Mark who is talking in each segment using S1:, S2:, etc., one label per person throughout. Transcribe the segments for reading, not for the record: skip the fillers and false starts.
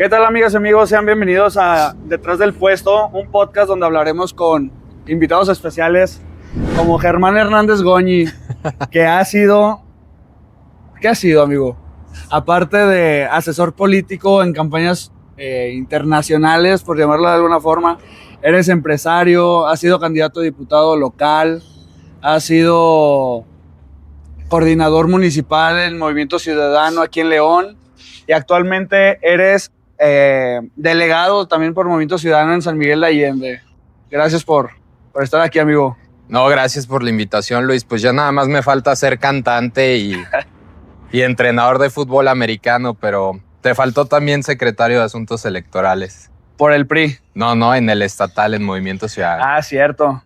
S1: ¿Qué tal, amigas y amigos? Sean bienvenidos a Detrás del Puesto, un podcast donde hablaremos con invitados especiales como Germán Hernández Goñi, que ha sido... ¿Qué ha sido, amigo? Aparte de asesor político en campañas internacionales, por llamarlo de alguna forma, eres empresario, has sido candidato a diputado local, has sido coordinador municipal en Movimiento Ciudadano aquí en León y actualmente eres delegado también por Movimiento Ciudadano en San Miguel de Allende. Gracias por estar aquí, amigo.
S2: No, gracias por la invitación, Luis. Pues ya nada más me falta ser cantante y entrenador de fútbol americano, pero te faltó también secretario de Asuntos Electorales.
S1: Por el PRI.
S2: No, en el estatal, en Movimiento Ciudadano.
S1: Ah, cierto.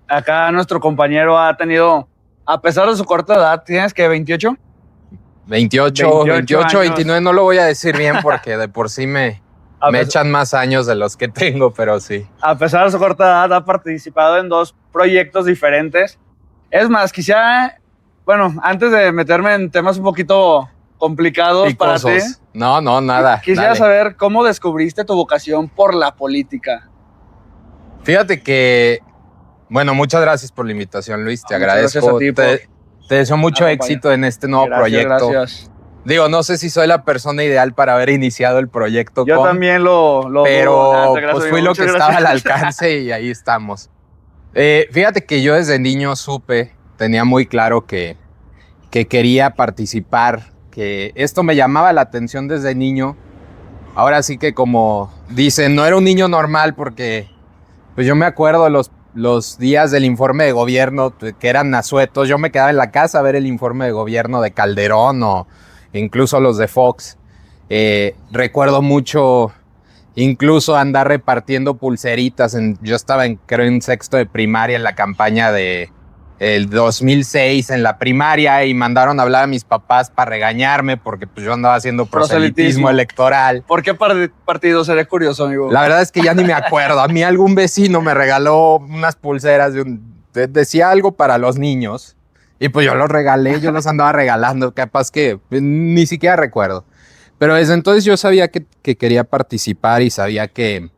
S1: Acá nuestro compañero ha tenido, a pesar de su corta edad, ¿tienes que 28?
S2: 28, 29, no lo voy a decir bien porque de por sí me echan más años de los que tengo, pero sí.
S1: A pesar de su corta edad, ha participado en 2 proyectos diferentes. Es más, quisiera, bueno, antes de meterme en temas un poquito complicados
S2: Picosos.
S1: para ti.
S2: No, nada.
S1: Quisiera saber cómo descubriste tu vocación por la política.
S2: Fíjate que, bueno, muchas gracias por la invitación, Luis. Te agradezco.
S1: Gracias a ti
S2: te deseo mucho éxito en este nuevo proyecto.
S1: Gracias.
S2: Digo, no sé si soy la persona ideal para haber iniciado el proyecto.
S1: Yo también lo
S2: pero
S1: gracias,
S2: pues fui lo que estaba al alcance y ahí estamos. Fíjate que yo desde niño tenía muy claro que quería participar, que esto me llamaba la atención desde niño. Ahora sí que, como dicen, no era un niño normal porque pues yo me acuerdo los días del informe de gobierno que eran asuetos. Yo me quedaba en la casa a ver el informe de gobierno de Calderón o incluso los de Fox. Recuerdo mucho incluso andar repartiendo pulseritas. Yo estaba creo en sexto de primaria en la campaña de el 2006 en la primaria y mandaron a hablar a mis papás para regañarme porque pues yo andaba haciendo proselitismo electoral.
S1: ¿Por qué partido? Seré curioso, amigo.
S2: La verdad es que ya ni me acuerdo. A mí algún vecino me regaló unas pulseras decía algo para los niños y pues yo los regalé, yo los andaba regalando, capaz que ni siquiera recuerdo. Pero desde entonces yo sabía que quería participar y sabía que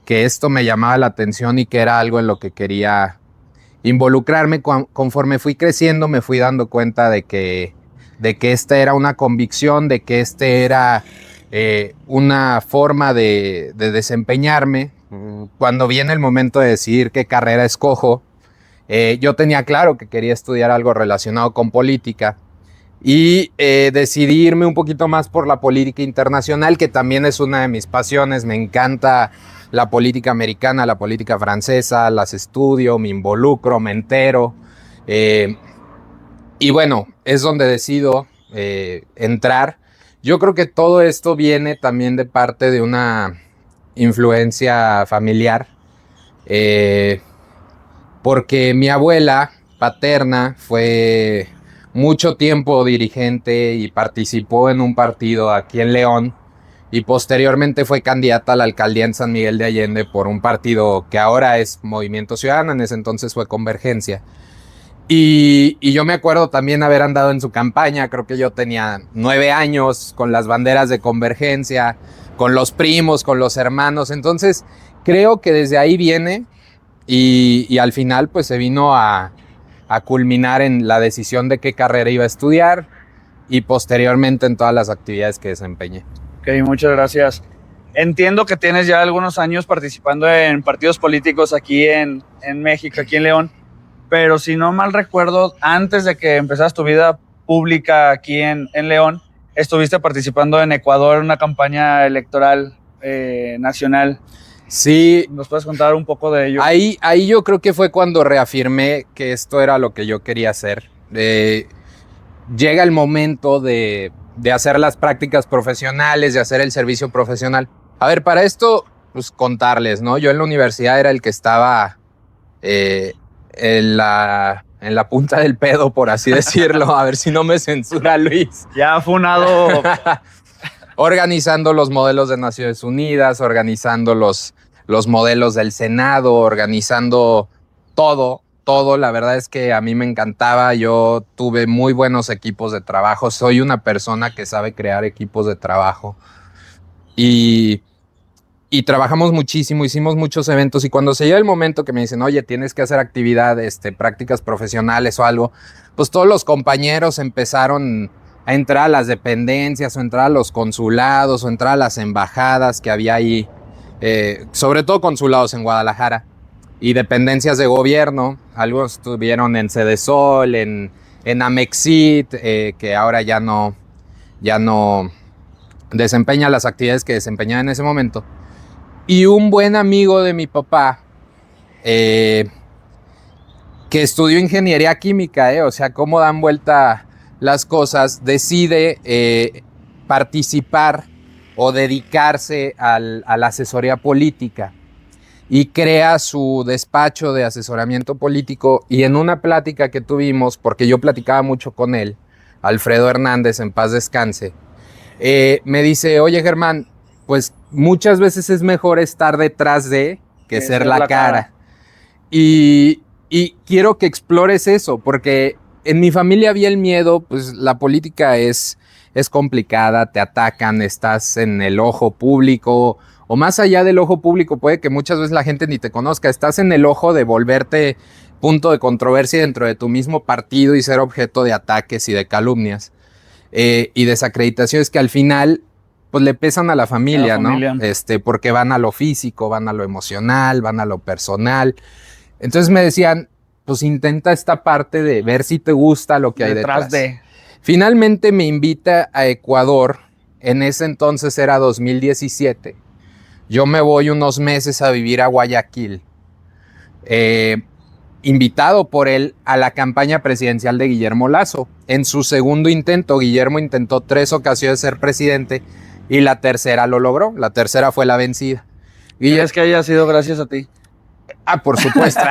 S2: esto me llamaba la atención y que era algo en lo que quería involucrarme. Conforme fui creciendo me fui dando cuenta de que esta era una convicción, de que era una forma de desempeñarme. Cuando viene el momento de decidir qué carrera escojo, yo tenía claro que quería estudiar algo relacionado con política y decidí irme un poquito más por la política internacional, que también es una de mis pasiones. Me encanta la política americana, la política francesa, las estudio, me involucro, me entero. Y bueno, es donde decido entrar. Yo creo que todo esto viene también de parte de una influencia familiar, porque mi abuela paterna fue mucho tiempo dirigente y participó en un partido aquí en León y posteriormente fue candidata a la alcaldía en San Miguel de Allende por un partido que ahora es Movimiento Ciudadano, en ese entonces fue Convergencia. Y yo me acuerdo también haber andado en su campaña. Creo que yo tenía 9 años con las banderas de Convergencia, con los primos, con los hermanos. Entonces creo que desde ahí viene y al final pues se vino a culminar en la decisión de qué carrera iba a estudiar y posteriormente en todas las actividades que desempeñé.
S1: Ok, muchas gracias. Entiendo que tienes ya algunos años participando en partidos políticos aquí en México, aquí en León, pero si no mal recuerdo, antes de que empezaras tu vida pública aquí en León, estuviste participando en Ecuador en una campaña electoral nacional.
S2: Sí.
S1: ¿Nos puedes contar un poco de ello?
S2: Ahí yo creo que fue cuando reafirmé que esto era lo que yo quería hacer. Llega el momento de hacer las prácticas profesionales, de hacer el servicio profesional. A ver, para esto, pues contarles, ¿no? Yo en la universidad era el que estaba en la punta del pedo, por así decirlo. A ver si no me censura Luis.
S1: Ya funado.
S2: Organizando los modelos de Naciones Unidas, organizando los modelos del Senado, organizando todo. La verdad es que a mí me encantaba. Yo tuve muy buenos equipos de trabajo. Soy una persona que sabe crear equipos de trabajo. y trabajamos muchísimo, hicimos muchos eventos y cuando se llega el momento que me dicen, oye, tienes que hacer actividades, prácticas profesionales o algo, pues todos los compañeros empezaron a entrar a las dependencias o entrar a los consulados o entrar a las embajadas que había ahí, sobre todo consulados en Guadalajara y dependencias de gobierno. Algunos estuvieron en Sedesol, en Amexit, que ahora ya no desempeña las actividades que desempeñaba en ese momento. Y un buen amigo de mi papá, que estudió ingeniería química, o sea, cómo dan vuelta las cosas, decide participar o dedicarse a la asesoría política y crea su despacho de asesoramiento político. Y en una plática que tuvimos, porque yo platicaba mucho con él, Alfredo Hernández, en paz descanse, me dice, oye Germán, pues muchas veces es mejor estar detrás de que ser la cara. Y quiero que explores eso, porque en mi familia había el miedo, pues la política es complicada, te atacan, estás en el ojo público, o más allá del ojo público, puede que muchas veces la gente ni te conozca, estás en el ojo de volverte punto de controversia dentro de tu mismo partido y ser objeto de ataques y de calumnias y desacreditaciones que al final pues le pesan a la familia, ¿no? Porque van a lo físico, van a lo emocional, van a lo personal. Entonces me decían, pues intenta esta parte de ver si te gusta lo que hay detrás. Finalmente me invita a Ecuador, en ese entonces era 2017. Yo me voy unos meses a vivir a Guayaquil, invitado por él a la campaña presidencial de Guillermo Lasso. En su segundo intento, Guillermo intentó 3 ocasiones ser presidente, y la tercera lo logró. La tercera fue la vencida.
S1: ¿Crees que haya sido gracias a ti?
S2: Ah, por supuesto.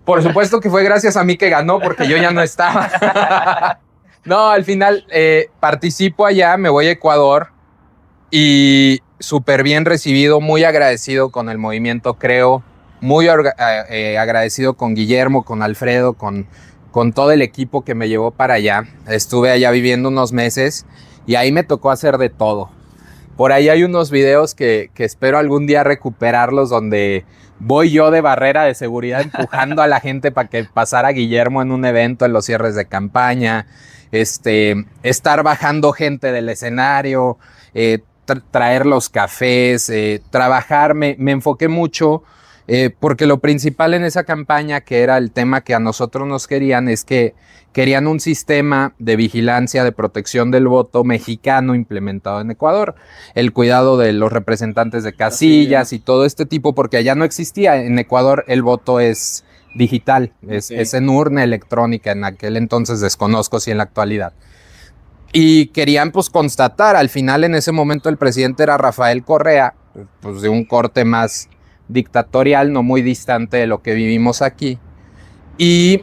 S2: Por supuesto que fue gracias a mí que ganó, porque yo ya no estaba. No, al final participo allá, me voy a Ecuador y súper bien recibido, muy agradecido con el movimiento Creo, muy agradecido con Guillermo, con Alfredo, con todo el equipo que me llevó para allá. Estuve allá viviendo unos meses y ahí me tocó hacer de todo. Por ahí hay unos videos que espero algún día recuperarlos, donde voy yo de barrera de seguridad empujando a la gente para que pasara Guillermo en un evento en los cierres de campaña, estar bajando gente del escenario, traer los cafés, trabajar. Me enfoqué mucho porque lo principal en esa campaña, que era el tema que a nosotros nos querían, es que querían un sistema de vigilancia, de protección del voto mexicano implementado en Ecuador, el cuidado de los representantes de casillas y todo este tipo, porque allá no existía. En Ecuador el voto es digital, es en urna electrónica. En aquel entonces, desconozco si en la actualidad. Y querían pues constatar, al final en ese momento el presidente era Rafael Correa, pues de un corte más dictatorial, no muy distante de lo que vivimos aquí. Y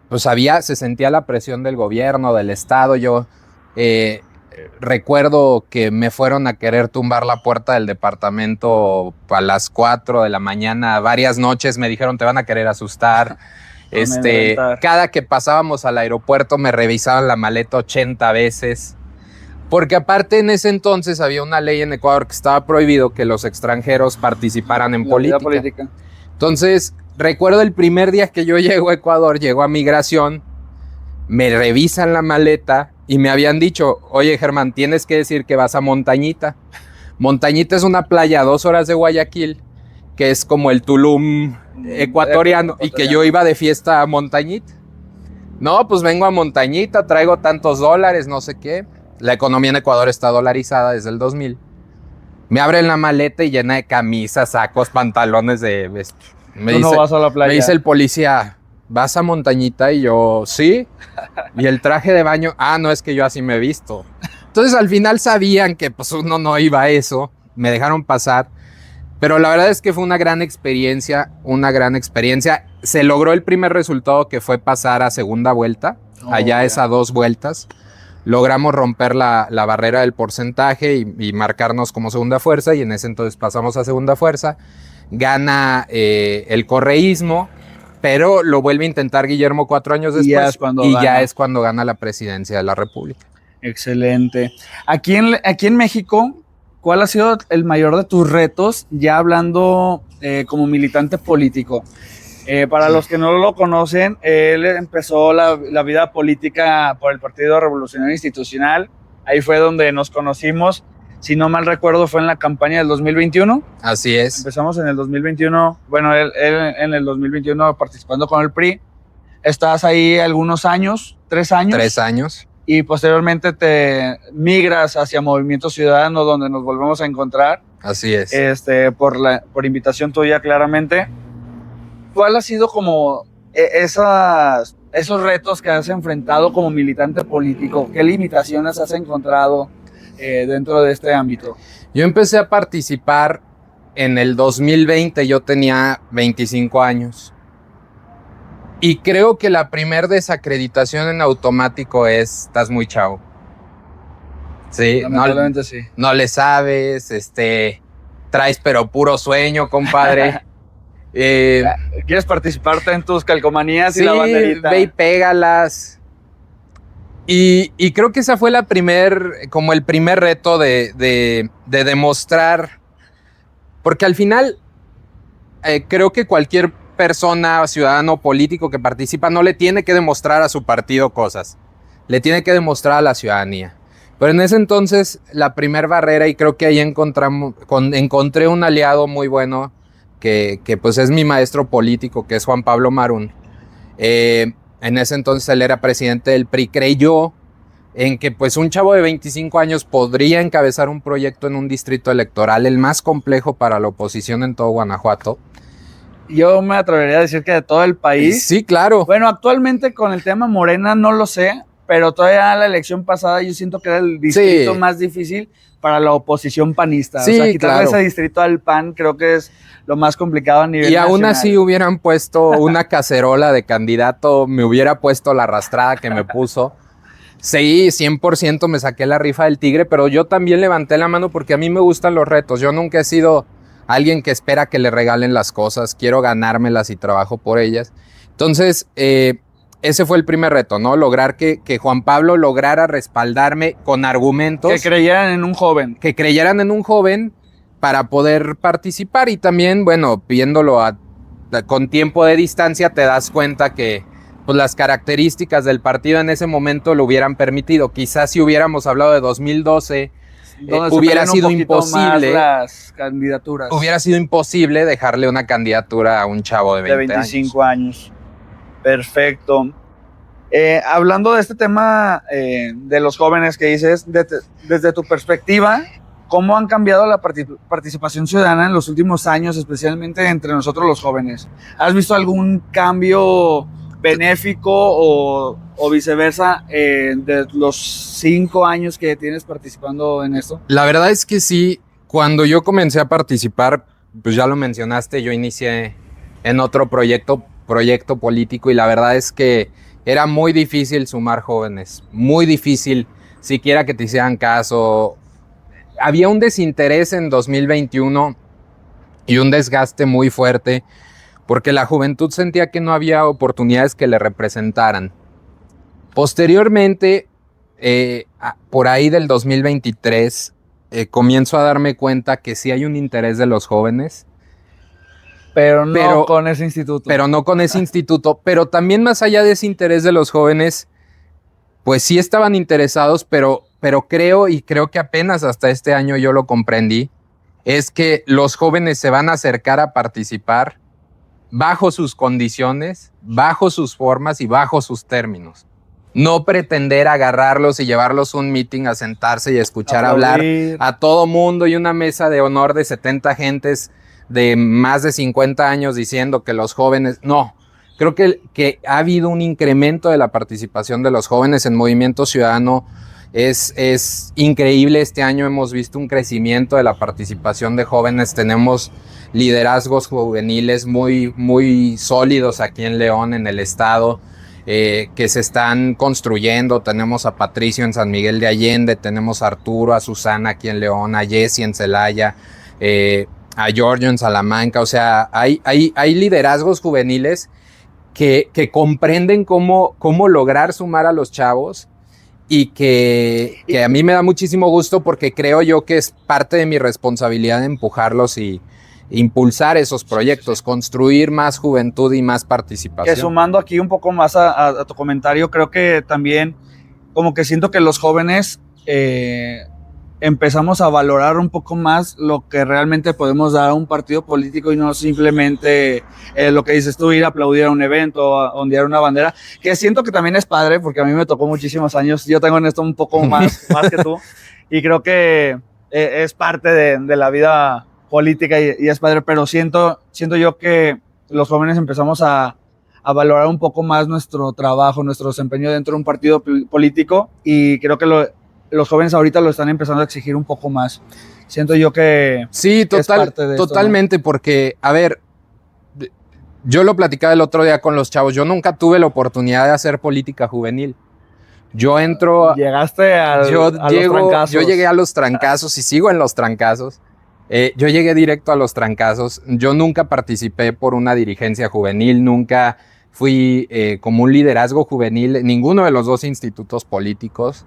S2: pues se sentía la presión del gobierno, del Estado. Yo recuerdo que me fueron a querer tumbar la puerta del departamento a las 4 de la mañana. Varias noches me dijeron, te van a querer asustar. Cada que pasábamos al aeropuerto me revisaban la maleta 80 veces. Porque aparte en ese entonces había una ley en Ecuador que estaba prohibido que los extranjeros participaran en política. Entonces, recuerdo el primer día que yo llego a Ecuador, llego a migración, me revisan la maleta y me habían dicho, oye Germán, tienes que decir que vas a Montañita. Montañita es una playa a 2 horas de Guayaquil, que es como el Tulum ecuatoriano, y que yo iba de fiesta a Montañita. No, pues vengo a Montañita, traigo tantos dólares, no sé qué. La economía en Ecuador está dolarizada desde el 2000. Me abren la maleta y llena de camisas, sacos, pantalones de...
S1: No vas a la playa.
S2: Me dice el policía, ¿vas a Montañita? Y yo, sí. Y el traje de baño, no, es que yo así me he visto. Entonces al final sabían que pues uno no iba a eso. Me dejaron pasar. Pero la verdad es que fue una gran experiencia, Se logró el primer resultado, que fue pasar a segunda vuelta. Allá es a 2 vueltas. Logramos romper la barrera del porcentaje y marcarnos como segunda fuerza, y en ese entonces pasamos a segunda fuerza. Gana el correísmo, pero lo vuelve a intentar Guillermo 4 años después, y ya es cuando gana la presidencia de la República.
S1: Excelente. Aquí en México, ¿cuál ha sido el mayor de tus retos, ya hablando como militante político? Para los que no lo conocen, él empezó la vida política por el Partido Revolucionario Institucional. Ahí fue donde nos conocimos. Si no mal recuerdo, fue en la campaña del 2021.
S2: Así es.
S1: Empezamos en el 2021. Bueno, él en el 2021 participando con el PRI. Estás ahí algunos años, 3 años.
S2: 3 años.
S1: Y posteriormente te migras hacia Movimiento Ciudadano, donde nos volvemos a encontrar.
S2: Así es.
S1: Por invitación tuya, claramente. ¿Cuál ha sido como esos retos que has enfrentado como militante político? ¿Qué limitaciones has encontrado dentro de este ámbito?
S2: Yo empecé a participar en el 2020, yo tenía 25 años. Y creo que la primer desacreditación en automático es, estás muy chavo. Sí,
S1: lamentablemente sí.
S2: No le sabes, traes pero puro sueño, compadre.
S1: ¿Quieres participarte en tus calcomanías
S2: sí,
S1: y la banderita?
S2: Ve y pégalas. Y creo que esa fue el primer reto de demostrar, porque al final creo que cualquier persona, ciudadano político que participa no le tiene que demostrar a su partido cosas, le tiene que demostrar a la ciudadanía. Pero en ese entonces la primer barrera, y creo que ahí encontré un aliado muy bueno que pues es mi maestro político, que es Juan Pablo Marún. En ese entonces él era presidente del PRI, creyó en que pues un chavo de 25 años podría encabezar un proyecto en un distrito electoral, el más complejo para la oposición en todo Guanajuato.
S1: Yo me atrevería a decir que de todo el país.
S2: Sí, claro.
S1: Bueno, actualmente con el tema Morena no lo sé, pero todavía la elección pasada yo siento que era el distrito más difícil para la oposición panista.
S2: Sí,
S1: o sea, quitarle
S2: claro.
S1: ese distrito al PAN creo que es lo más complicado a nivel nacional.
S2: Y aún así hubieran puesto una cacerola de candidato, me hubiera puesto la arrastrada que me puso. Sí, 100% me saqué la rifa del tigre, pero yo también levanté la mano porque a mí me gustan los retos. Yo nunca he sido alguien que espera que le regalen las cosas, quiero ganármelas y trabajo por ellas. Entonces, ese fue el primer reto, ¿no? Lograr que Juan Pablo lograra respaldarme con argumentos.
S1: Que creyeran en un joven.
S2: Que creyeran en un joven para poder participar. Y también, bueno, viéndolo con tiempo de distancia, te das cuenta que pues, las características del partido en ese momento lo hubieran permitido. Quizás si hubiéramos hablado de 2012... hubiera sido imposible
S1: las candidaturas.
S2: Hubiera sido imposible dejarle una candidatura a un chavo de
S1: 25 años. Perfecto. Hablando de este tema de los jóvenes que dices, desde tu perspectiva, ¿cómo han cambiado la participación ciudadana en los últimos años, especialmente entre nosotros los jóvenes? ¿Has visto algún cambio benéfico o viceversa de los 5 años que tienes participando en esto?
S2: La verdad es que sí. Cuando yo comencé a participar, pues ya lo mencionaste, yo inicié en otro proyecto político y la verdad es que era muy difícil sumar jóvenes, muy difícil siquiera que te hicieran caso. Había un desinterés en 2021 y un desgaste muy fuerte porque la juventud sentía que no había oportunidades que le representaran. Posteriormente, por ahí del 2023, comienzo a darme cuenta que sí hay un interés de los jóvenes.
S1: Pero no con ese instituto.
S2: Pero no con ese instituto. Pero también más allá de ese interés de los jóvenes, pues sí estaban interesados, pero creo que apenas hasta este año yo lo comprendí, es que los jóvenes se van a acercar a participar bajo sus condiciones, bajo sus formas y bajo sus términos. No pretender agarrarlos y llevarlos a un meeting a sentarse y escuchar hablar a todo mundo y una mesa de honor de 70 gentes de más de 50 años diciendo que los jóvenes... No, creo que ha habido un incremento de la participación de los jóvenes en Movimiento Ciudadano. Es increíble. Este año hemos visto un crecimiento de la participación de jóvenes. Tenemos liderazgos juveniles muy, muy sólidos aquí en León, en el estado, que se están construyendo. Tenemos a Patricio en San Miguel de Allende, tenemos a Arturo, a Susana aquí en León, a Jessy en Celaya, a Giorgio en Salamanca. O sea, hay liderazgos juveniles que comprenden cómo lograr sumar a los chavos y que a mí me da muchísimo gusto porque creo yo que es parte de mi responsabilidad empujarlos y impulsar esos proyectos, construir más juventud y más participación.
S1: Que sumando aquí un poco más a tu comentario, creo que también como que siento que los jóvenes empezamos a valorar un poco más lo que realmente podemos dar a un partido político y no simplemente lo que dices tú, ir a aplaudir a un evento, a ondear una bandera, que siento que también es padre porque a mí me tocó muchísimos años, yo tengo en esto un poco más que tú y creo que es parte de la vida política y es padre, pero siento yo que los jóvenes empezamos a valorar un poco más nuestro trabajo, nuestro desempeño dentro de un partido político y creo que los jóvenes ahorita lo están empezando a exigir un poco más. Siento yo que
S2: sí,
S1: es parte de
S2: totalmente, esto, ¿no? Porque, a ver, yo lo platicaba el otro día con los chavos, yo nunca tuve la oportunidad de hacer política juvenil. Yo entro...
S1: Llegaste a los trancazos.
S2: Yo llegué a los trancazos y sigo en los trancazos. Yo llegué directo a los trancazos. Yo nunca participé por una dirigencia juvenil, nunca fui como un liderazgo juvenil en ninguno de los dos institutos políticos.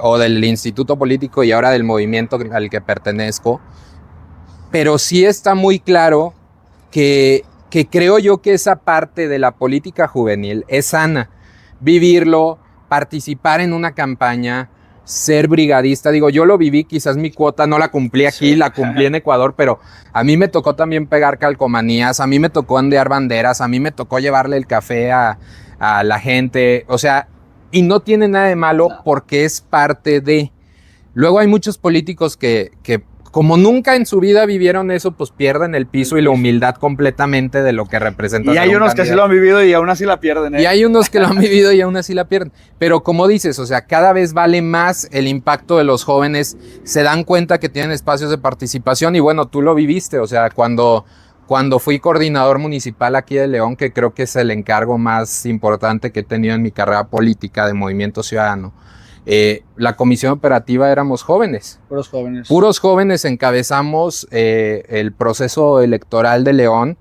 S2: O del instituto político y ahora del movimiento al que pertenezco, pero sí está muy claro que creo yo que esa parte de la política juvenil es sana, vivirlo, participar en una campaña, ser brigadista, digo, yo lo viví, quizás mi cuota no la cumplí aquí, sí. La cumplí en Ecuador, pero a mí me tocó también pegar calcomanías, a mí me tocó ondear banderas, a mí me tocó llevarle el café a la gente, o sea, y no tiene nada de malo porque es parte de... Luego hay muchos políticos que como nunca en su vida vivieron eso, pues pierden el piso y la humildad completamente de lo que representa.
S1: Y hay unos que sí lo han vivido y aún así la pierden.
S2: Y hay unos que lo han vivido y aún así la pierden. Pero como dices, o sea, cada vez vale más el impacto de los jóvenes. Se dan cuenta que tienen espacios de participación y bueno, tú lo viviste. O sea, cuando fui coordinador municipal aquí de León, que creo que es el encargo más importante que he tenido en mi carrera política de Movimiento Ciudadano, la comisión operativa éramos jóvenes.
S1: Puros jóvenes.
S2: Puros jóvenes encabezamos el proceso electoral de León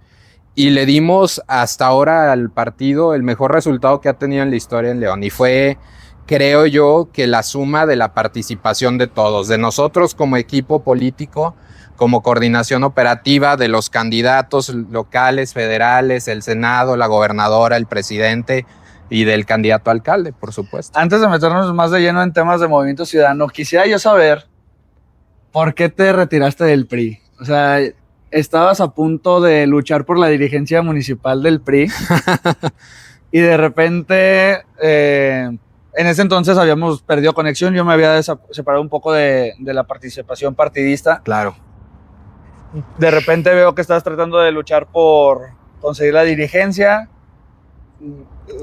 S2: y le dimos hasta ahora al partido el mejor resultado que ha tenido en la historia en León. Y fue, creo yo, que la suma de la participación de todos, de nosotros como equipo político, como coordinación operativa, de los candidatos locales, federales, el Senado, la gobernadora, el presidente y del candidato a alcalde, por supuesto.
S1: Antes de meternos más de lleno en temas de Movimiento Ciudadano, quisiera yo saber por qué te retiraste del PRI. O sea, estabas a punto de luchar por la dirigencia municipal del PRI y de repente, en ese entonces habíamos perdido conexión, yo me había separado un poco de la participación partidista.
S2: Claro.
S1: De repente veo que estás tratando de luchar por conseguir la dirigencia.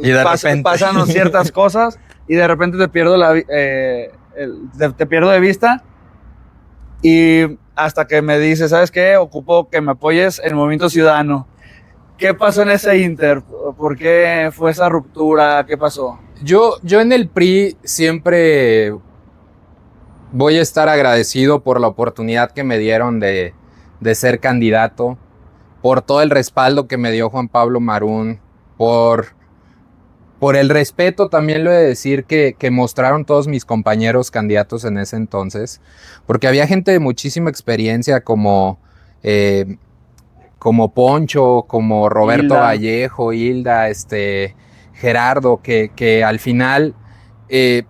S2: Y de repente
S1: pasan ciertas cosas y de repente te pierdo te pierdo de vista y hasta que me dices, ¿sabes qué? Ocupo que me apoyes en Movimiento Ciudadano. ¿Qué pasó en ese inter? ¿Por qué fue esa ruptura? ¿Qué pasó?
S2: Yo en el PRI siempre voy a estar agradecido por la oportunidad que me dieron de ser candidato, por todo el respaldo que me dio Juan Pablo Marún, por el respeto también lo he de decir que mostraron todos mis compañeros candidatos en ese entonces, porque había gente de muchísima experiencia como Poncho, como Roberto Vallejo, Hilda, Gerardo, que al final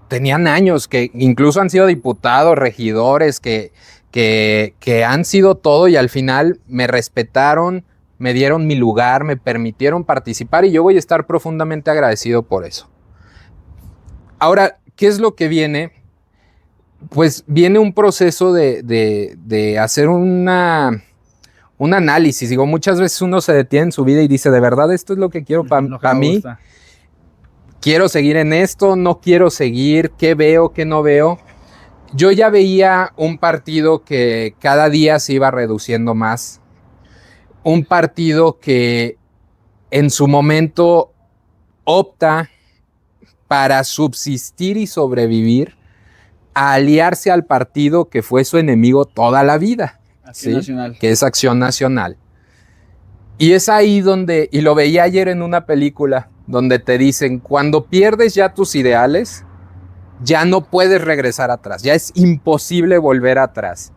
S2: tenían años, que incluso han sido diputados, regidores, que han sido todo y al final me respetaron, me dieron mi lugar, me permitieron participar y yo voy a estar profundamente agradecido por eso. Ahora, ¿qué es lo que viene? Pues viene un proceso de hacer un análisis. Digo, muchas veces uno se detiene en su vida y dice, ¿de verdad esto es lo que quiero para mí? ¿Quiero seguir en esto? ¿No quiero seguir? ¿Qué veo? ¿Qué no veo? Yo ya veía un partido que cada día se iba reduciendo más. Un partido que en su momento opta para subsistir y sobrevivir a aliarse al partido que fue su enemigo toda la vida,
S1: Acción Nacional.
S2: Que es Acción Nacional. Y es ahí donde, y lo veía ayer en una película, donde te dicen, cuando pierdes ya tus ideales, ya no puedes regresar atrás, ya es imposible volver atrás.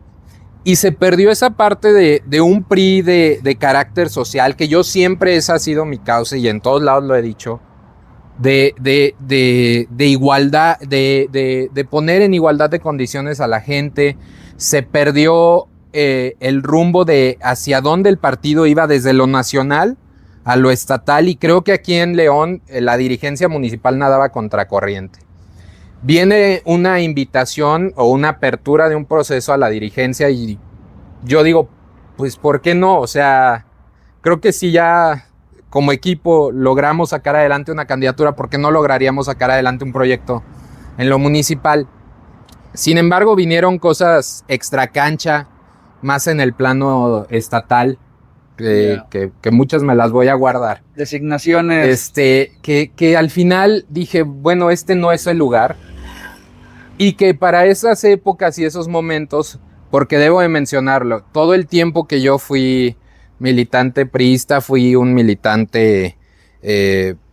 S2: Y se perdió esa parte de un PRI de carácter social, que yo siempre esa ha sido mi causa y en todos lados lo he dicho, de igualdad, de poner en igualdad de condiciones a la gente. Se perdió el rumbo de hacia dónde el partido iba desde lo nacional a lo estatal, y creo que aquí en León la dirigencia municipal nadaba contracorriente. Viene una invitación o una apertura de un proceso a la dirigencia y yo digo, pues ¿por qué no? O sea, creo que si ya como equipo logramos sacar adelante una candidatura, ¿por qué no lograríamos sacar adelante un proyecto en lo municipal? Sin embargo, vinieron cosas extra cancha, más en el plano estatal, que muchas me las voy a guardar.
S1: Designaciones.
S2: Que al final dije, bueno, este no es el lugar. Y que para esas épocas y esos momentos, porque debo de mencionarlo, todo el tiempo que yo fui militante priista, fui un militante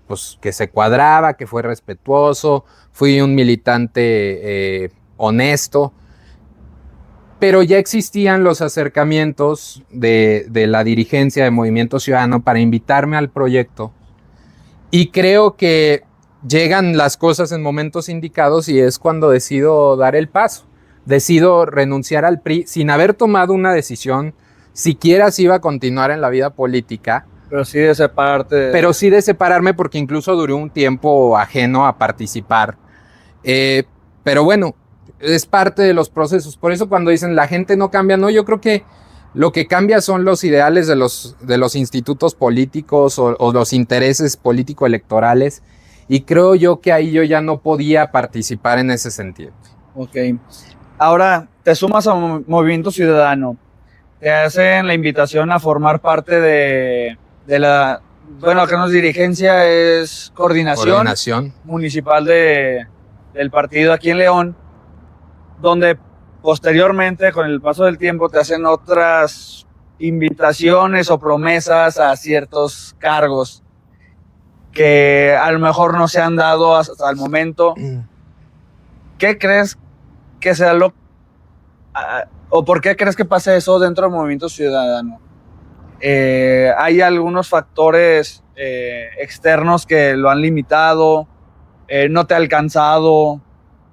S2: pues, que se cuadraba, que fue respetuoso, fui un militante honesto, pero ya existían los acercamientos de la dirigencia de Movimiento Ciudadano para invitarme al proyecto, y creo que llegan las cosas en momentos indicados y es cuando decido dar el paso. Decido renunciar al PRI sin haber tomado una decisión siquiera si iba a continuar en la vida política.
S1: Pero sí de separarte.
S2: Pero sí de separarme, porque incluso duré un tiempo ajeno a participar. Pero bueno, es parte de los procesos. Por eso cuando dicen la gente no cambia, no, yo creo que lo que cambia son los ideales de los institutos políticos o los intereses político-electorales. Y creo yo que ahí yo ya no podía participar en ese sentido.
S1: Ok. Ahora te sumas a Movimiento Ciudadano. Te hacen la invitación a formar parte de la... Bueno, que no es dirigencia, es coordinación municipal del partido aquí en León, donde posteriormente, con el paso del tiempo, te hacen otras invitaciones o promesas a ciertos cargos que a lo mejor no se han dado hasta el momento. ¿Qué crees que sea o por qué crees que pase eso dentro del Movimiento Ciudadano? ¿Hay algunos factores externos que lo han limitado? ¿No te ha alcanzado?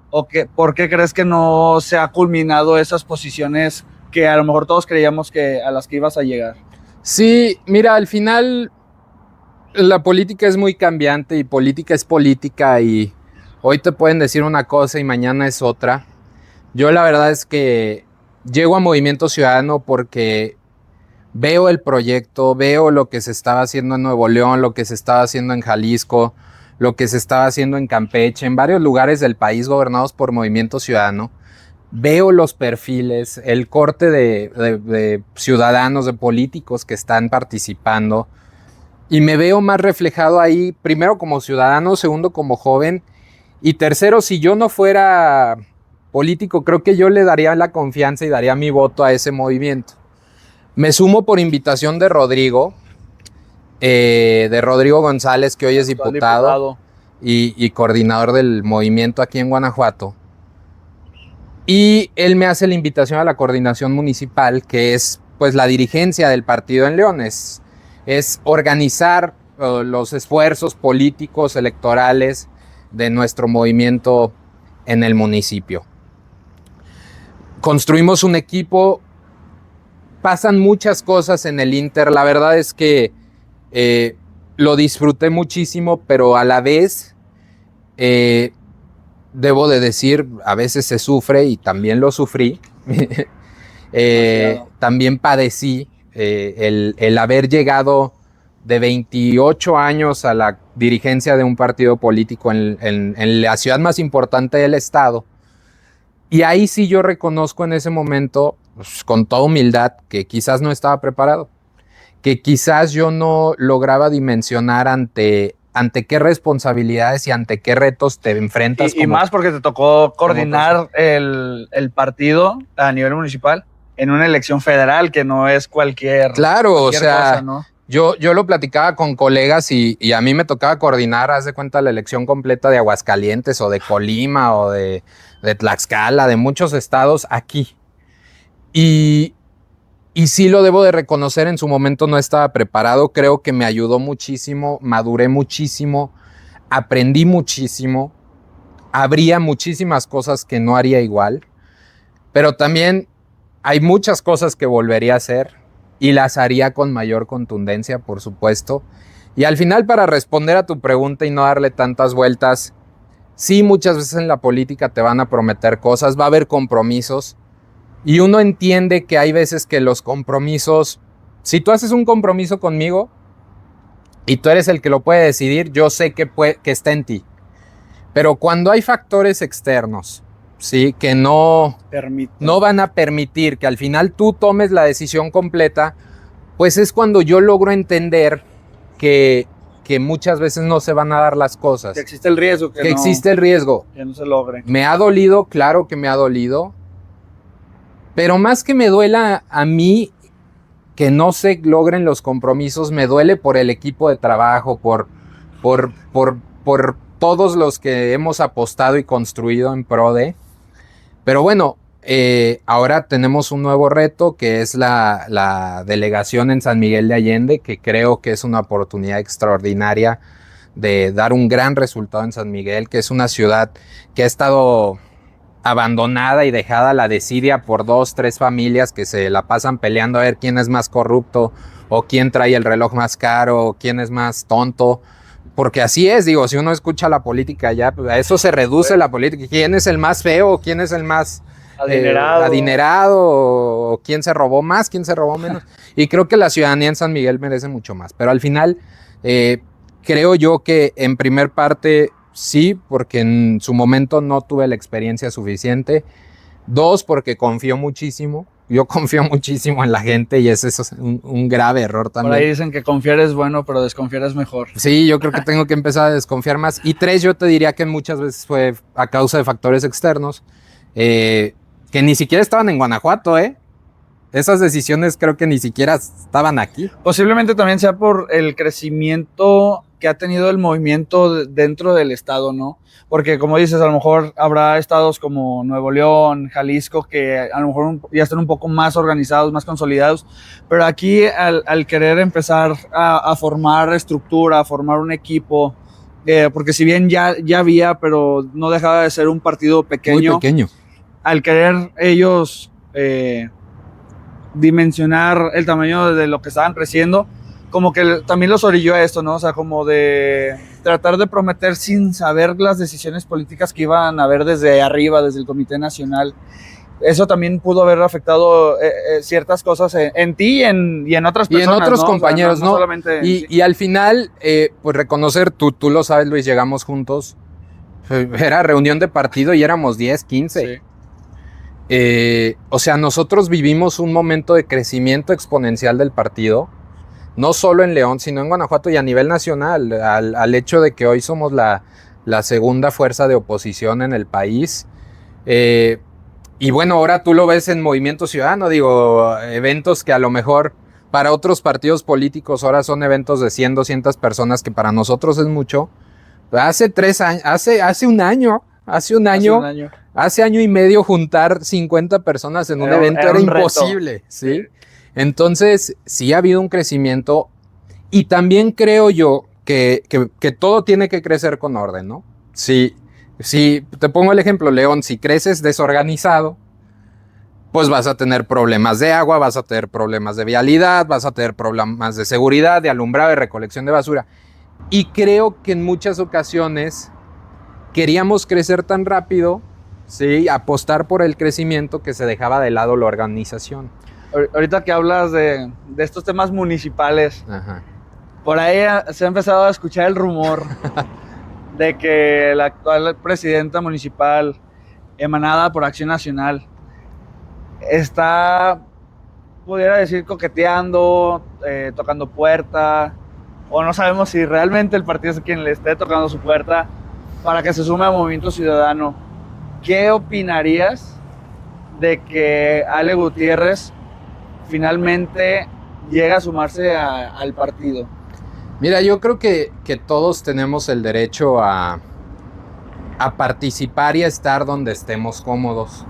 S1: ¿O por qué crees que no se ha culminado esas posiciones que a lo mejor todos creíamos a las que ibas a llegar?
S2: Sí, mira, al final la política es muy cambiante y política es política, y hoy te pueden decir una cosa y mañana es otra. Yo la verdad es que llego a Movimiento Ciudadano porque veo el proyecto, veo lo que se estaba haciendo en Nuevo León, lo que se estaba haciendo en Jalisco, lo que se estaba haciendo en Campeche, en varios lugares del país gobernados por Movimiento Ciudadano. Veo los perfiles, el corte de ciudadanos, de políticos que están participando, y me veo más reflejado ahí, primero como ciudadano, segundo como joven, y tercero, si yo no fuera político, creo que yo le daría la confianza y daría mi voto a ese movimiento. Me sumo por invitación de Rodrigo González, que hoy es diputado. Y coordinador del movimiento aquí en Guanajuato. Y él me hace la invitación a la coordinación municipal, que es pues la dirigencia del partido en León, es organizar los esfuerzos políticos, electorales de nuestro movimiento en el municipio. Construimos un equipo, pasan muchas cosas en el Inter, la verdad es que lo disfruté muchísimo, pero a la vez, debo de decir, a veces se sufre y también lo sufrí. También padecí el haber llegado de 28 años a la dirigencia de un partido político en la ciudad más importante del estado. Y ahí sí yo reconozco en ese momento, pues, con toda humildad, que quizás no estaba preparado, que quizás yo no lograba dimensionar ante qué responsabilidades y ante qué retos te enfrentas.
S1: Y más porque te tocó coordinar el partido a nivel municipal en una elección federal, que no es cualquier
S2: claro,
S1: cosa, ¿no?
S2: Yo lo platicaba con colegas y a mí me tocaba coordinar, haz de cuenta, la elección completa de Aguascalientes o de Colima o de Tlaxcala, de muchos estados aquí. Y sí lo debo de reconocer, en su momento no estaba preparado, creo que me ayudó muchísimo, maduré muchísimo, aprendí muchísimo, habría muchísimas cosas que no haría igual, pero también hay muchas cosas que volvería a hacer y las haría con mayor contundencia, por supuesto. Y al final, para responder a tu pregunta y no darle tantas vueltas, sí, muchas veces en la política te van a prometer cosas, va a haber compromisos y uno entiende que hay veces que los compromisos, si tú haces un compromiso conmigo y tú eres el que lo puede decidir, yo sé que está en ti. Pero cuando hay factores externos, sí, que no van a permitir que al final tú tomes la decisión completa, pues es cuando yo logro entender que muchas veces no se van a dar las cosas.
S1: Que existe el riesgo.
S2: Que existe el riesgo.
S1: Que no se logre.
S2: Me ha dolido, claro que me ha dolido, pero más que me duela a mí que no se logren los compromisos, me duele por el equipo de trabajo, por todos los que hemos apostado y construido en pro de. Pero bueno, ahora tenemos un nuevo reto que es la delegación en San Miguel de Allende, que creo que es una oportunidad extraordinaria de dar un gran resultado en San Miguel, que es una ciudad que ha estado abandonada y dejada a la desidia por 2, 3 familias que se la pasan peleando a ver quién es más corrupto o quién trae el reloj más caro o quién es más tonto. Porque así es, digo, si uno escucha la política ya, pues a eso se reduce la política. ¿Quién es el más feo? ¿Quién es el más adinerado? ¿O quién se robó más? ¿Quién se robó menos? Y creo que la ciudadanía en San Miguel merece mucho más. Pero al final, creo yo que en primer parte sí, porque en su momento no tuve la experiencia suficiente. 2, porque confío muchísimo. Yo confío muchísimo en la gente y eso es un grave error también.
S1: Por ahí dicen que confiar es bueno, pero desconfiar es mejor.
S2: Sí, yo creo que tengo que empezar a desconfiar más. Y 3, yo te diría que muchas veces fue a causa de factores externos, que ni siquiera estaban en Guanajuato, ¿eh? Esas decisiones creo que ni siquiera estaban aquí.
S1: Posiblemente también sea por el crecimiento que ha tenido el movimiento dentro del estado, ¿no? Porque como dices, a lo mejor habrá estados como Nuevo León, Jalisco, que a lo mejor ya están un poco más organizados, más consolidados, pero aquí al querer empezar a formar estructura, a formar un equipo, porque si bien ya había, pero no dejaba de ser un partido pequeño.
S2: Muy pequeño.
S1: Al querer ellos dimensionar el tamaño de lo que estaban creciendo, como que también los orilló a esto, ¿no? O sea, como de tratar de prometer sin saber las decisiones políticas que iban a haber desde arriba, desde el Comité Nacional. Eso también pudo haber afectado ciertas cosas en ti y en otras personas.
S2: Y en otros, ¿no? Compañeros,
S1: o sea, no solamente
S2: y al final, pues reconocer, tú lo sabes, Luis, llegamos juntos. Era reunión de partido y éramos 10, 15. Sí. O sea, nosotros vivimos un momento de crecimiento exponencial del partido. No solo en León, sino en Guanajuato y a nivel nacional, al hecho de que hoy somos la segunda fuerza de oposición en el país. Y bueno, ahora tú lo ves en Movimiento Ciudadano, digo, eventos que a lo mejor para otros partidos políticos ahora son eventos de 100, 200 personas, que para nosotros es mucho. Hace 3 años, hace un año, hace año y medio juntar 50 personas en un evento era imposible, reto. ¿Sí? Entonces, sí ha habido un crecimiento y también creo yo que todo tiene que crecer con orden, ¿no? Si te pongo el ejemplo, León, si creces desorganizado, pues vas a tener problemas de agua, vas a tener problemas de vialidad, vas a tener problemas de seguridad, de alumbrado, de recolección de basura. Y creo que en muchas ocasiones queríamos crecer tan rápido, ¿sí? Apostar por el crecimiento, que se dejaba de lado la organización.
S1: Ahorita que hablas de estos temas municipales,
S2: Ajá.
S1: Por ahí se ha empezado a escuchar el rumor de que la actual presidenta municipal, emanada por Acción Nacional, está, pudiera decir, coqueteando, tocando puerta, o no sabemos si realmente el partido es quien le esté tocando su puerta para que se sume a Movimiento Ciudadano. ¿Qué opinarías de que Ale Gutiérrez finalmente llega a sumarse al partido?
S2: Mira, yo creo que todos tenemos el derecho a participar y a estar donde estemos cómodos.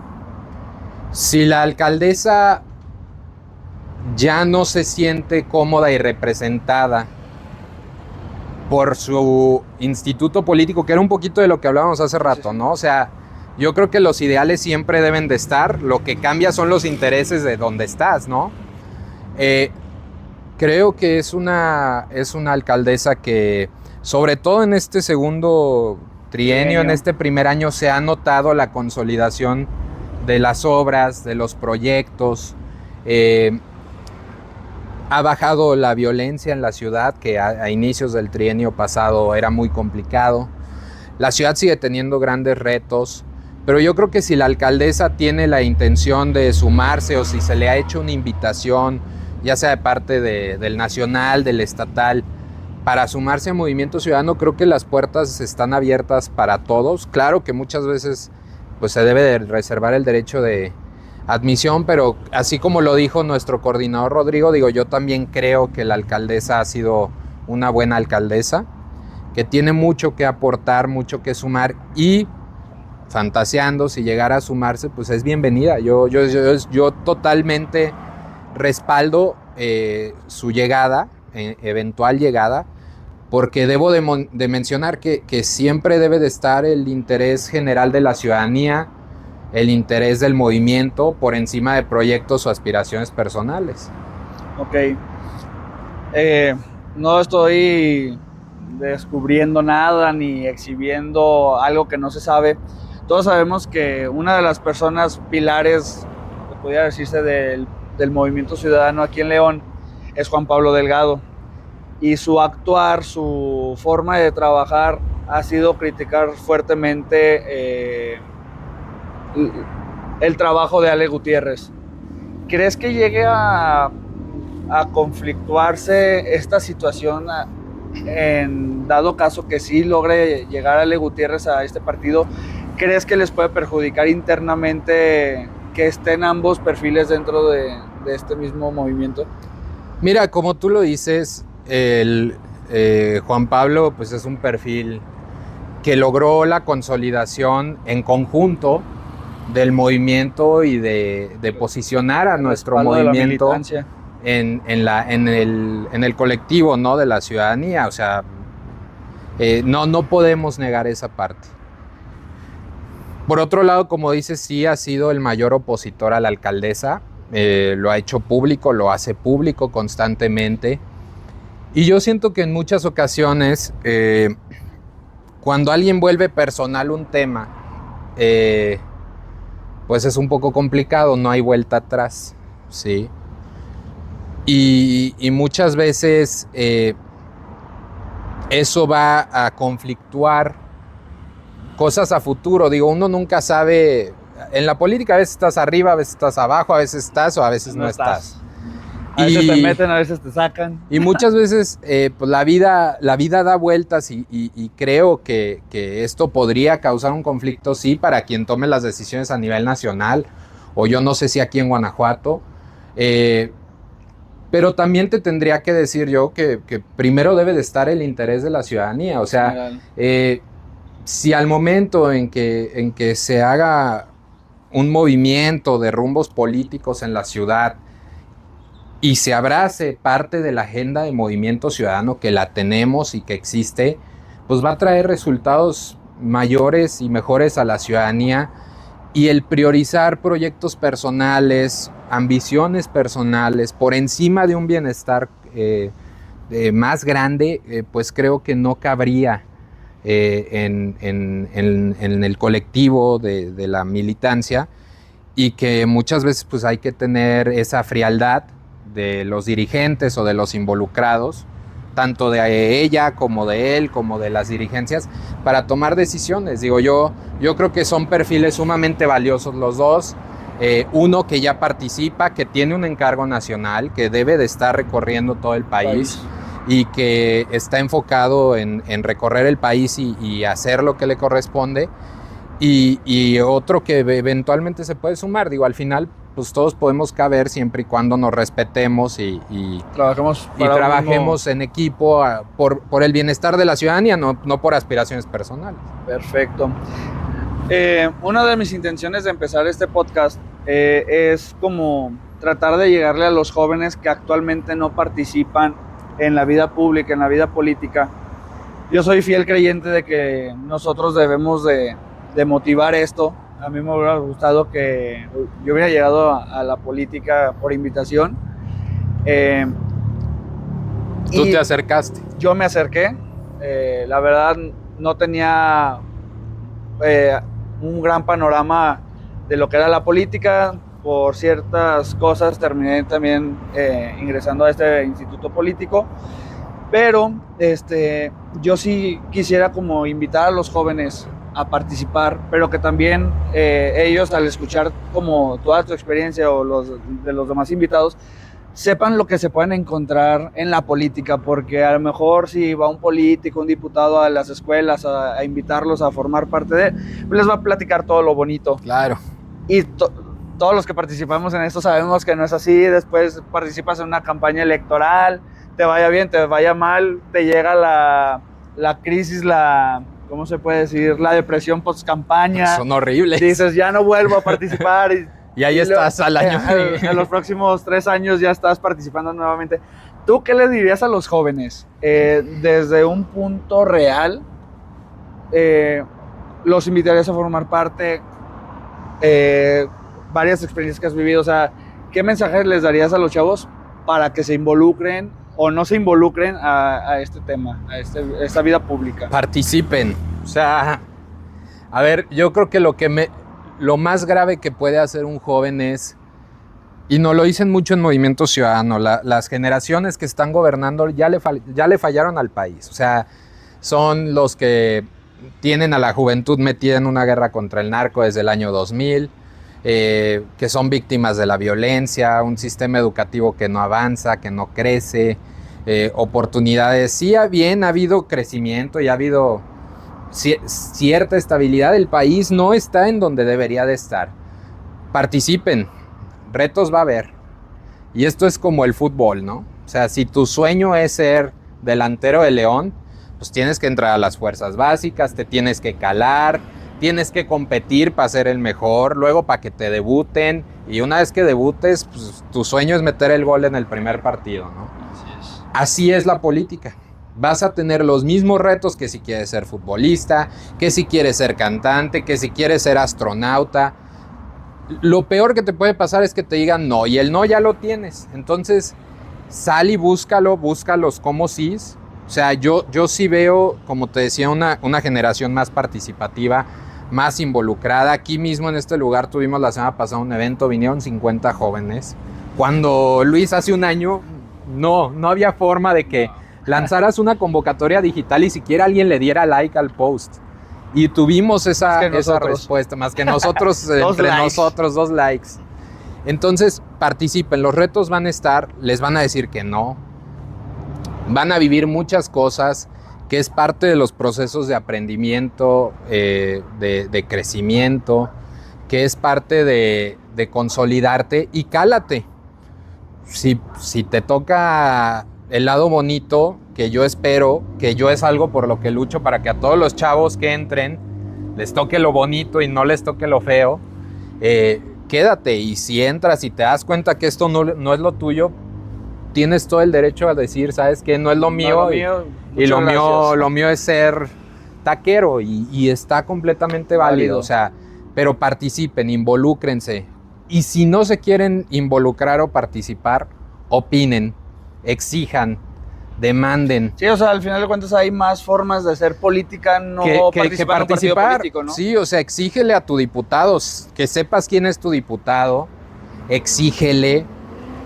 S2: Si la alcaldesa ya no se siente cómoda y representada por su instituto político, que era un poquito de lo que hablábamos hace rato, ¿no? O sea, yo creo que los ideales siempre deben de estar, lo que cambia son los intereses de donde estás, ¿no? Creo que es una alcaldesa que, sobre todo en este segundo trienio, en este primer año, se ha notado la consolidación de las obras, de los proyectos. Ha bajado la violencia en la ciudad, que a inicios del trienio pasado era muy complicado. La ciudad sigue teniendo grandes retos, pero yo creo que si la alcaldesa tiene la intención de sumarse o si se le ha hecho una invitación, ya sea de parte del nacional, del estatal, para sumarse a Movimiento Ciudadano, creo que las puertas están abiertas para todos. Claro que muchas veces pues, se debe de reservar el derecho de admisión, pero así como lo dijo nuestro coordinador Rodrigo, digo, yo también creo que la alcaldesa ha sido una buena alcaldesa, que tiene mucho que aportar, mucho que sumar, y fantaseando, si llegara a sumarse, pues es bienvenida. Yo totalmente respaldo su llegada, eventual llegada, porque debo de mencionar que siempre debe de estar el interés general de la ciudadanía, el interés del movimiento por encima de proyectos o aspiraciones personales.
S1: Ok. No estoy descubriendo nada ni exhibiendo algo que no se sabe. Todos sabemos que una de las personas pilares, que podría decirse, del Movimiento Ciudadano aquí en León es Juan Pablo Delgado. Y su actuar, su forma de trabajar ha sido criticar fuertemente el trabajo de Ale Gutiérrez. ¿Crees que llegue a conflictuarse esta situación en dado caso que sí logre llegar Ale Gutiérrez a este partido? ¿Crees que les puede perjudicar internamente que estén ambos perfiles dentro de este mismo movimiento?
S2: Mira, como tú lo dices, Juan Pablo pues es un perfil que logró la consolidación en conjunto del movimiento y de posicionar a nuestro movimiento en el colectivo, ¿no? De la ciudadanía. O sea, no podemos negar esa parte. Por otro lado, como dices, sí ha sido el mayor opositor a la alcaldesa. Lo ha hecho público, lo hace público constantemente. Y yo siento que en muchas ocasiones, cuando alguien vuelve personal un tema, pues es un poco complicado, no hay vuelta atrás, ¿sí? Y muchas veces eso va a conflictuar cosas a futuro. Digo, uno nunca sabe, en la política a veces estás arriba, a veces estás abajo, a veces estás o a veces no estás.
S1: A veces te meten, a veces te sacan.
S2: Y muchas veces pues la vida da vueltas y creo que esto podría causar un conflicto, sí, para quien tome las decisiones a nivel nacional, o yo no sé si aquí en Guanajuato. Pero también te tendría que decir yo que primero debe de estar el interés de la ciudadanía. O sea, si al momento en que se haga un movimiento de rumbos políticos en la ciudad y se abrace parte de la agenda de Movimiento Ciudadano, que la tenemos y que existe, pues va a traer resultados mayores y mejores a la ciudadanía. Y el priorizar proyectos personales, ambiciones personales, por encima de un bienestar más grande, pues creo que no cabría en el colectivo de la militancia, y que muchas veces pues hay que tener esa frialdad de los dirigentes o de los involucrados, tanto de ella como de él, como de las dirigencias, para tomar decisiones. Digo, yo creo que son perfiles sumamente valiosos los dos. Uno que ya participa, que tiene un encargo nacional, que debe de estar recorriendo todo el país y que está enfocado en recorrer el país y hacer lo que le corresponde. Y otro que eventualmente se puede sumar. Digo, al final pues todos podemos caber siempre y cuando nos respetemos y
S1: trabajemos
S2: en equipo por el bienestar de la ciudadanía, no por aspiraciones personales.
S1: Perfecto. Una de mis intenciones de empezar este podcast es como tratar de llegarle a los jóvenes que actualmente no participan en la vida pública, en la vida política. Yo soy fiel creyente de que nosotros debemos de motivar esto. A mí me hubiera gustado que yo hubiera llegado a la política por invitación.
S2: Tú te acercaste.
S1: Yo me acerqué. La verdad no tenía un gran panorama de lo que era la política. Por ciertas cosas terminé también ingresando a este instituto político. Pero yo sí quisiera como invitar a los jóvenes a participar, pero que también ellos, al escuchar como toda tu experiencia o de los demás invitados, sepan lo que se pueden encontrar en la política, porque a lo mejor si va un político, un diputado a las escuelas a invitarlos a formar parte de, pues les va a platicar todo lo bonito.
S2: Claro.
S1: Y todos los que participamos en esto sabemos que no es así. Después participas en una campaña electoral, te vaya bien, te vaya mal, te llega la crisis, ¿cómo se puede decir? La depresión post-campaña.
S2: Son horribles.
S1: Dices, ya no vuelvo a participar.
S2: Y ahí estás al año.
S1: En los próximos 3 años ya estás participando nuevamente. ¿Tú qué le dirías a los jóvenes? Desde un punto real, los invitarías a formar parte, varias experiencias que has vivido. O sea, ¿qué mensajes les darías a los chavos para que se involucren o no se involucren a este tema, a esta vida pública?
S2: Participen. O sea, a ver, yo creo que lo más grave que puede hacer un joven es, y nos lo dicen mucho en Movimiento Ciudadano, las generaciones que están gobernando ya le fallaron al país. O sea, son los que tienen a la juventud metida en una guerra contra el narco desde el año 2000, que son víctimas de la violencia, un sistema educativo que no avanza, que no crece, oportunidades. Sí, ha habido crecimiento y ha habido cierta estabilidad. El país no está en donde debería de estar. Participen, retos va a haber. Y esto es como el fútbol, ¿no? O sea, si tu sueño es ser delantero de León, pues tienes que entrar a las fuerzas básicas, te tienes que calar, tienes que competir para ser el mejor, luego para que te debuten, y una vez que debutes, pues tu sueño es meter el gol en el primer partido, ¿no? Así es la política. Vas a tener los mismos retos que si quieres ser futbolista, que si quieres ser cantante, que si quieres ser astronauta. Lo peor que te puede pasar es que te digan no, y el no ya lo tienes. Entonces, sal y búscalos como sís. O sea, yo sí veo, como te decía, una generación más participativa, más involucrada. Aquí mismo en este lugar tuvimos la semana pasada un evento, vinieron 50 jóvenes. Cuando, Luis, hace un año, no había forma de que lanzaras una convocatoria digital y siquiera alguien le diera like al post. Y tuvimos esa respuesta, más que nosotros, nosotros, 2 likes. Entonces, participen, los retos van a estar, les van a decir que no. Van a vivir muchas cosas, que es parte de los procesos de aprendimiento, de crecimiento, que es parte de consolidarte, y cálate. Si te toca el lado bonito, que yo espero, que yo es algo por lo que lucho, para que a todos los chavos que entren les toque lo bonito y no les toque lo feo, quédate. Y si entras y te das cuenta que esto no es lo tuyo, tienes todo el derecho a decir, ¿sabes qué? No es lo mío, y lo mío es ser taquero, y está completamente válido. O sea, pero participen, involúcrense. Y si no se quieren involucrar o participar, opinen, exijan, demanden.
S1: Sí, o sea, al final de cuentas hay más formas de hacer política, no
S2: que participar.
S1: En un partido político, ¿no?
S2: Sí, o sea, exígele a tu diputado, que sepas quién es tu diputado, exígele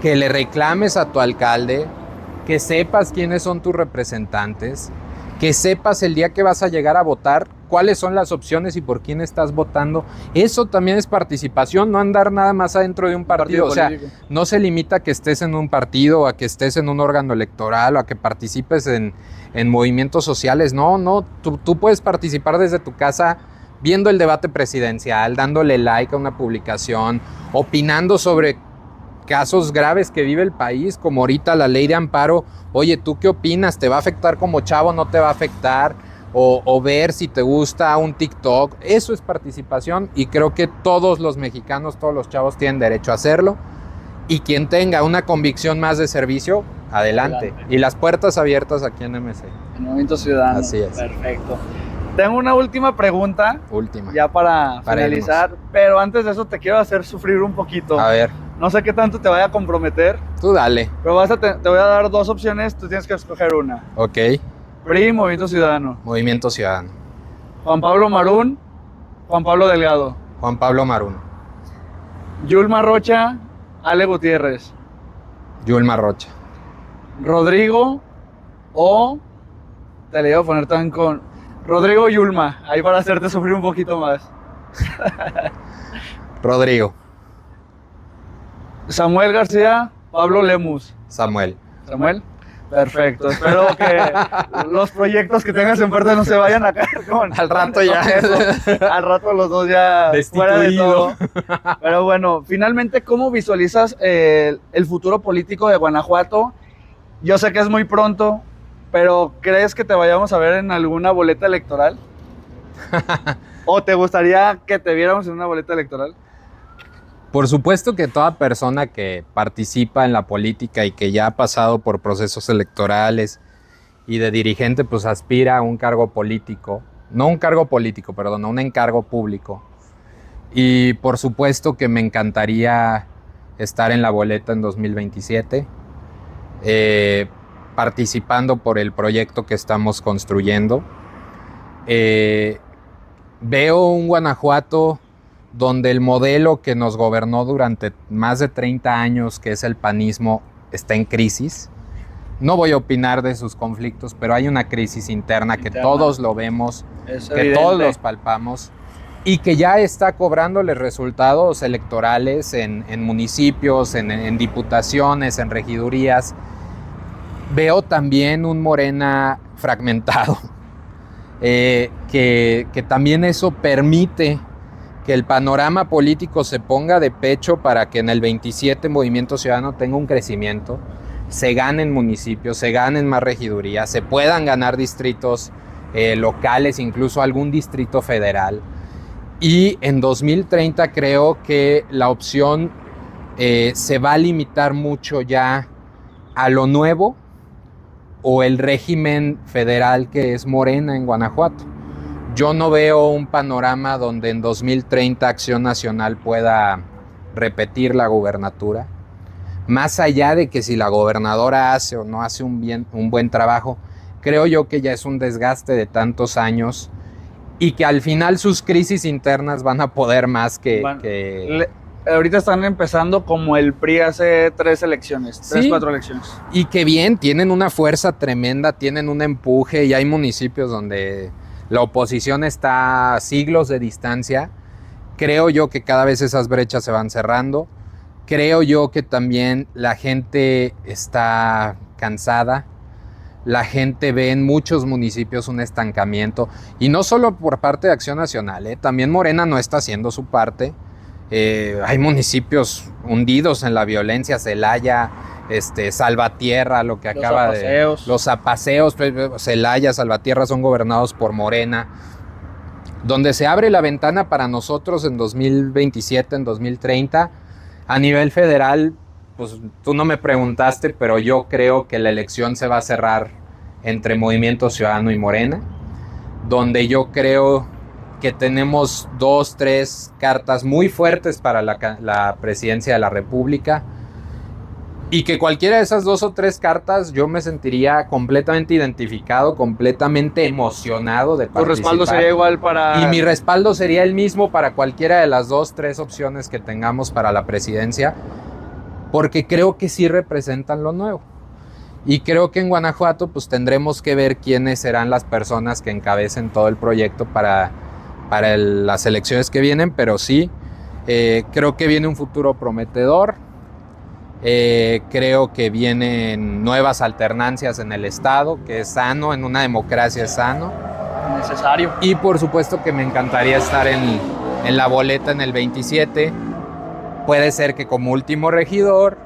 S2: que le reclames a tu alcalde, que sepas quiénes son tus representantes, que sepas el día que vas a llegar a votar cuáles son las opciones y por quién estás votando. Eso también es participación, no andar nada más adentro de un partido. O sea, no se limita a que estés en un partido, a que estés en un órgano electoral, o a que participes en movimientos sociales. No, tú puedes participar desde tu casa viendo el debate presidencial, dándole like a una publicación, opinando sobre casos graves que vive el país, como ahorita la ley de amparo. Oye, ¿tú qué opinas? ¿Te va a afectar como chavo? ¿No te va a afectar? O ver si te gusta un TikTok. Eso es participación y creo que todos los mexicanos, todos los chavos tienen derecho a hacerlo. Y quien tenga una convicción más de servicio, adelante. Y las puertas abiertas aquí en MC.
S1: En Movimiento Ciudadano.
S2: Así es.
S1: Perfecto. Tengo una última pregunta.
S2: Última.
S1: Ya para finalizar.
S2: irnos.
S1: Pero antes de eso te quiero hacer sufrir un poquito.
S2: A ver,
S1: No sé qué tanto te vaya a comprometer.
S2: tú dale.
S1: Pero te voy a dar 2 opciones. Tú tienes que escoger una.
S2: Ok.
S1: PRI, Movimiento Ciudadano.
S2: Movimiento Ciudadano.
S1: Juan Pablo Marún, Juan Pablo Delgado.
S2: Juan Pablo Marún.
S1: Yulma Rocha, Ale Gutiérrez.
S2: Yulma Rocha.
S1: Rodrigo o... Te le iba a poner también con... Rodrigo Yulma. Ahí para hacerte sufrir un poquito más.
S2: Rodrigo.
S1: Samuel García, Pablo Lemus.
S2: Samuel.
S1: Samuel. Perfecto. Espero que los proyectos que tengas en puerta no se vayan a caer con...
S2: Al rato ya.
S1: Al rato los dos ya fuera de todo. Pero bueno, finalmente, ¿cómo visualizas el futuro político de Guanajuato? Yo sé que es muy pronto, pero ¿crees que te vayamos a ver en alguna boleta electoral? ¿O te gustaría que te viéramos en una boleta electoral?
S2: Por supuesto que toda persona que participa en la política y que ya ha pasado por procesos electorales y de dirigente, pues aspira a un cargo político. No un cargo político, perdón, a un encargo público. Y por supuesto que me encantaría estar en la boleta en 2027, participando por el proyecto que estamos construyendo. Veo un Guanajuato donde el modelo que nos gobernó durante más de 30 años, que es el panismo, está en crisis. No voy a opinar de sus conflictos, pero hay una crisis interna que todos lo vemos, que todos los palpamos y que ya está cobrándole resultados electorales en municipios, en diputaciones, en regidurías. Veo también un Morena fragmentado, que también eso permite que el panorama político se ponga de pecho para que en el 27 Movimiento Ciudadano tenga un crecimiento, se ganen municipios, se ganen más regidurías, se puedan ganar distritos locales, incluso algún distrito federal. Y en 2030 creo que la opción se va a limitar mucho ya a lo nuevo o el régimen federal que es Morena en Guanajuato. Yo no veo un panorama donde en 2030 Acción Nacional pueda repetir la gubernatura. Más allá de que si la gobernadora hace o no hace un buen trabajo, creo yo que ya es un desgaste de tantos años y que al final sus crisis internas van a poder más que...
S1: Ahorita están empezando como el PRI hace 3 elecciones, 4 elecciones.
S2: Y que bien, tienen una fuerza tremenda, tienen un empuje y hay municipios donde la oposición está a siglos de distancia. Creo yo que cada vez esas brechas se van cerrando. Creo yo que también la gente está cansada. La gente ve en muchos municipios un estancamiento. Y no solo por parte de Acción Nacional, también Morena no está haciendo su parte. Hay municipios hundidos en la violencia, Celaya, Salvatierra, lo que acaba de... Los Apaseos, Celaya, Salvatierra son gobernados por Morena. Donde se abre la ventana para nosotros en 2027, en 2030, a nivel federal, pues tú no me preguntaste, pero yo creo que la elección se va a cerrar entre Movimiento Ciudadano y Morena, donde yo creo que tenemos 2, 3 cartas muy fuertes para la presidencia de la República y que cualquiera de esas 2 o 3 cartas yo me sentiría completamente identificado, completamente emocionado de participar.
S1: ¿Tu respaldo sería igual para...?
S2: Y mi respaldo sería el mismo para cualquiera de las 2, 3 opciones que tengamos para la presidencia, porque creo que sí representan lo nuevo. Y creo que en Guanajuato pues tendremos que ver quiénes serán las personas que encabecen todo el proyecto para las elecciones que vienen, pero sí, creo que viene un futuro prometedor. Creo que vienen nuevas alternancias en el Estado, que es sano, en una democracia es sano.
S1: necesario.
S2: Y por supuesto que me encantaría estar en la boleta en el 27. Puede ser que como último regidor,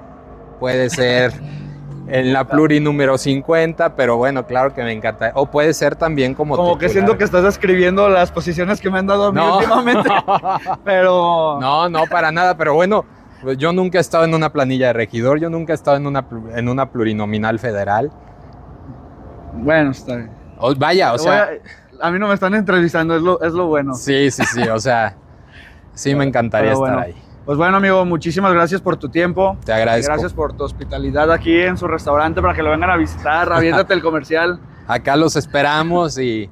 S2: puede ser en la pluri número 50, pero bueno, claro que me encanta. O puede ser también como
S1: que
S2: titular.
S1: siento que estás escribiendo las posiciones que me han dado a mí
S2: No.
S1: últimamente. Pero...
S2: No, para nada, pero bueno, pues yo nunca he estado en una planilla de regidor, yo nunca he estado en una plurinominal federal.
S1: Bueno, está bien.
S2: Vaya, o sea...
S1: A mí no me están entrevistando, es lo bueno.
S2: Sí, o sea, sí me encantaría estar ahí.
S1: Pues bueno, amigo, muchísimas gracias por tu tiempo.
S2: Te agradezco.
S1: Gracias por tu hospitalidad aquí en su restaurante para que lo vengan a visitar. Aviéntate el comercial.
S2: Acá los esperamos y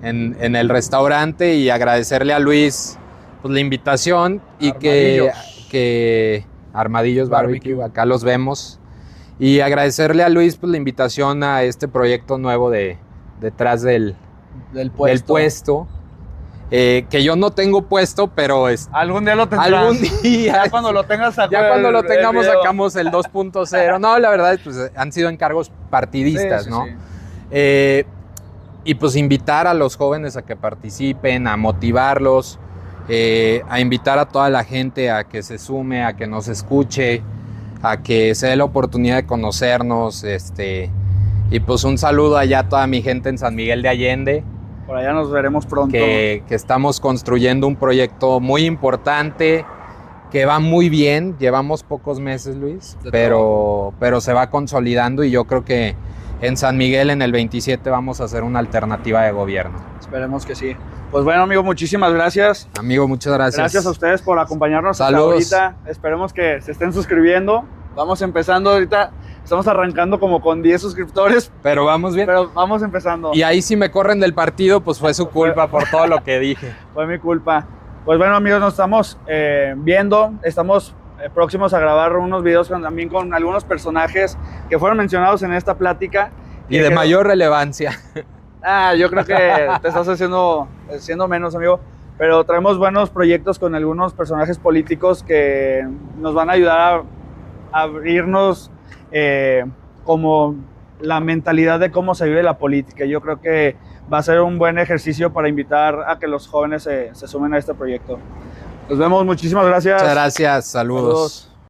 S2: en el restaurante, y agradecerle a Luis pues, la invitación y que Armadillos Barbecue, acá los vemos. Y agradecerle a Luis pues, la invitación a este proyecto nuevo detrás del puesto. Que yo no tengo puesto, pero
S1: algún día lo tendrás.
S2: Algún día.
S1: Ya cuando lo tengas,
S2: ya cuando lo tengamos sacamos el 2.0. No, la verdad, pues han sido encargos partidistas, sí, ¿no? Sí. Y pues invitar a los jóvenes a que participen, a motivarlos, a invitar a toda la gente a que se sume, a que nos escuche, a que se dé la oportunidad de conocernos, y pues un saludo allá a toda mi gente en San Miguel de Allende.
S1: Por allá nos veremos pronto.
S2: Que estamos construyendo un proyecto muy importante, que va muy bien. Llevamos pocos meses, Luis, pero se va consolidando, y yo creo que en San Miguel en el 27 vamos a hacer una alternativa de gobierno.
S1: Esperemos que sí. Pues bueno, amigo, muchísimas gracias.
S2: Amigo, muchas gracias.
S1: Gracias a ustedes por acompañarnos.
S2: Saludos.
S1: Hasta ahorita. Esperemos que se estén suscribiendo. Vamos empezando ahorita. Estamos arrancando como con 10 suscriptores.
S2: Pero vamos bien.
S1: Pero vamos empezando.
S2: Y ahí si me corren del partido, pues fue su culpa por todo lo que dije.
S1: Fue mi culpa. Pues bueno, amigos, nos estamos viendo. Estamos próximos a grabar unos videos también con algunos personajes que fueron mencionados en esta plática.
S2: Y de mayor relevancia.
S1: Yo creo que te estás haciendo menos, amigo. Pero traemos buenos proyectos con algunos personajes políticos que nos van a ayudar a abrirnos como la mentalidad de cómo se vive la política. Yo creo que va a ser un buen ejercicio para invitar a que los jóvenes se sumen a este proyecto. Nos vemos, muchísimas gracias.
S2: Muchas gracias, saludos.